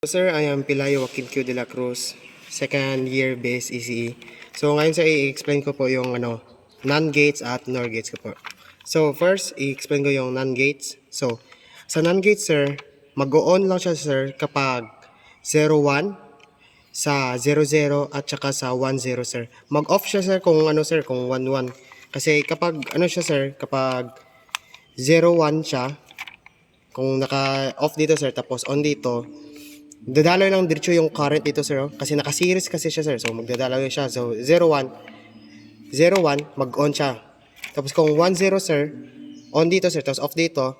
Sir, I am Pilayo Joaquin Q. de la Cruz, second year base ECE. So ngayon sir, i-explain ko po yung NAND gates at NOR gates ko po. So first, i-explain ko yung NAND gates. So sa NAND gates sir, mag-on lang siya sir kapag 01 sa 00 at saka sa 10 sir. Mag-off siya sir kung sir, kung 11. Kasi kapag siya sir, kapag 01 siya, kung naka-off dito sir tapos on dito, dadaloy lang diretso yung current dito sir, kasi naka-series kasi siya sir. So magdadaloy siya. So 01 mag-on siya. Tapos kung 10 sir, on dito sir, tapos off dito,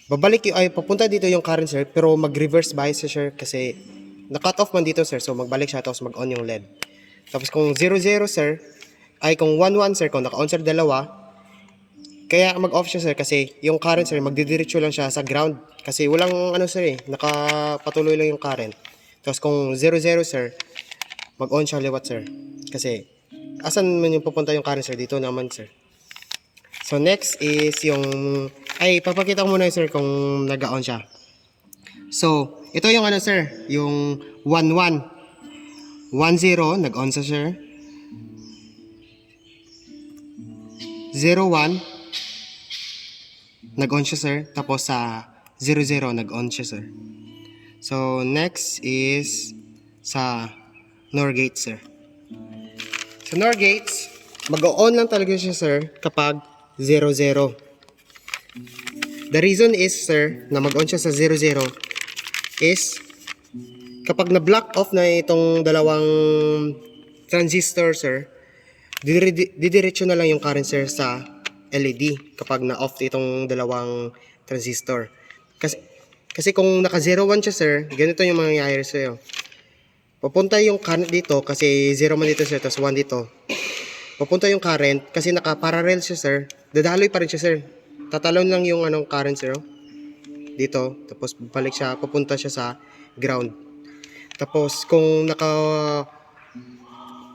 babalik yung papunta dito yung current sir, pero mag-reverse bias siya sir kasi na-cut off man dito sir. So magbalik siya tapos mag-on yung LED. Tapos kung 00 sir, kung 11 sir, kung naka-on sir dalawa, kaya mag-off siya sir kasi yung current sir magdidiretso lang siya sa ground kasi walang sir nakapatuloy lang yung current. Tapos kung 00 sir, mag-on siya liwat sir kasi asan man yung pupunta yung current sir, dito naman sir. So next is yung papakita ko muna sir kung nag-on siya. So ito yung sir, yung 11 10 nag-on siya sir, 01 nag-on siya sir, tapos sa 00 nag-on siya sir. So next is sa NOR gates sir. Sa NOR gates, mag-on lang talaga siya sir kapag 00. The reason is sir na mag-on siya sa 00 is kapag na-block off na itong dalawang transistor sir, didiretso na lang yung current sir sa LED kapag na-off itong dalawang transistor. Kasi kung naka-01 siya sir, ganito yung mangyayari sa'yo. Papunta yung current dito kasi 0 man dito sir, tapos 1 dito. Papunta yung current kasi naka-parallel siya sir. Dadaloy pa rin siya sir. Tatalon lang yung current sir dito, tapos balik siya, papunta siya sa ground. Tapos kung naka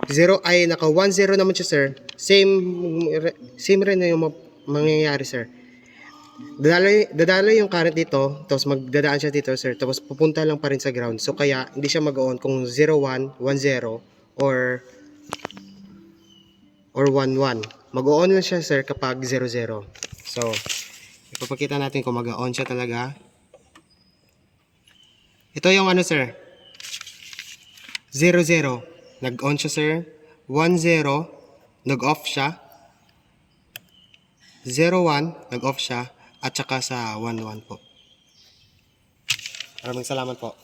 10 naman siya sir, same rin na yung mangyayari sir. Dadaloy yung current dito, tapos magdadaan siya dito sir, tapos pupunta lang pa rin sa ground. So kaya hindi siya mag-on kung 01, 10 or 11. Mag-on lang siya sir kapag 00. So ipapakita natin kung mag-on siya talaga. Ito yung sir, 00 nag-on siya sir, 10 nag-off siya, 01 nag-off siya, at saka sa 11 po. Maraming salamat po.